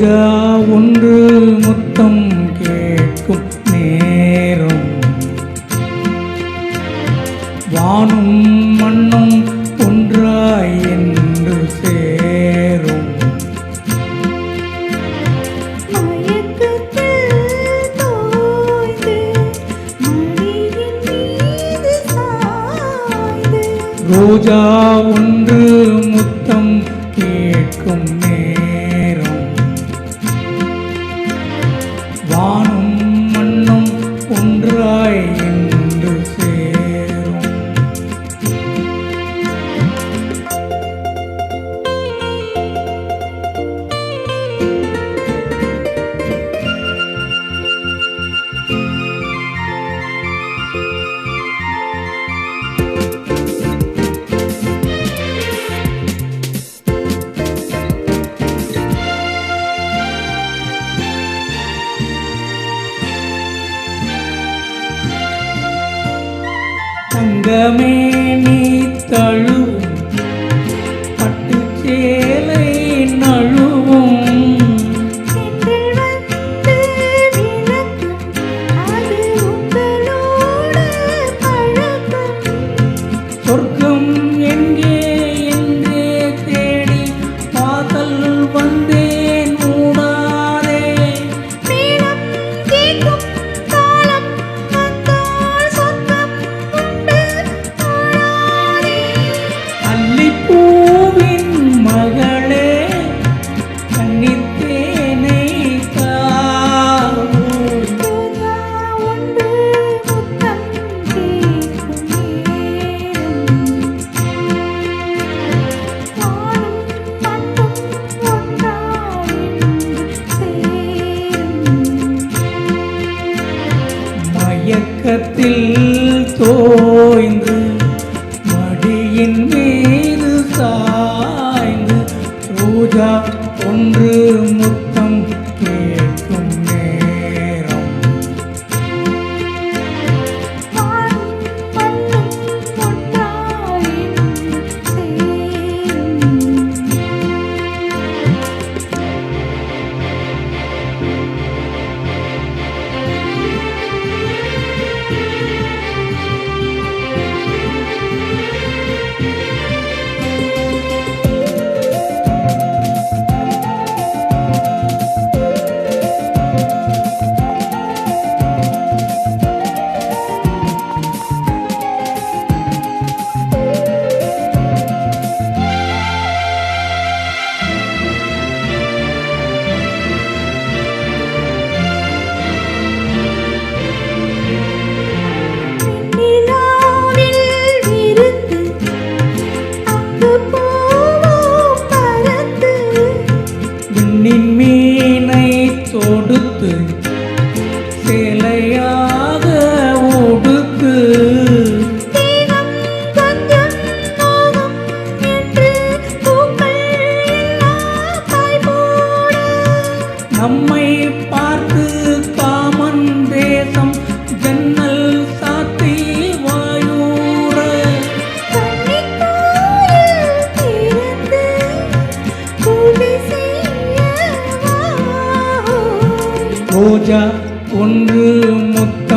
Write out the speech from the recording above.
ரோஜா ஒன்று முத்தம் கேட்கும் நேரம், வானும் மண்ணும் ஒன்றாய் என்று சேரும். ரோஜா ஒன்று முத்தம் கேட்கும் நேரம், வானும் மண்ணும் ஒன்றாய் என்று சேரும். தங்கமே நீ தழுவும் பட்டுச் சேலை நழுவும், சொர்க்கம் எங்கே என்றே தேடி வாசல் வந்தேன் மூடாதே. அல்லிப்பூவின் மகளே கன்னித்தேனை மயக்கத்தில் தோய்ந்து மடியின் மீது சாய்ந்து, ரோஜா ஒன்று முத்தம் கேட்கும் நேரம். விண்ணின் மீனை தொடுத்து சேலையாக உடுத்து, நம்மை பார்த்து காமன் தேசம் ஜன்னல் சாத்தி வாயூர. ரோஜா ஒன்று முத்தம்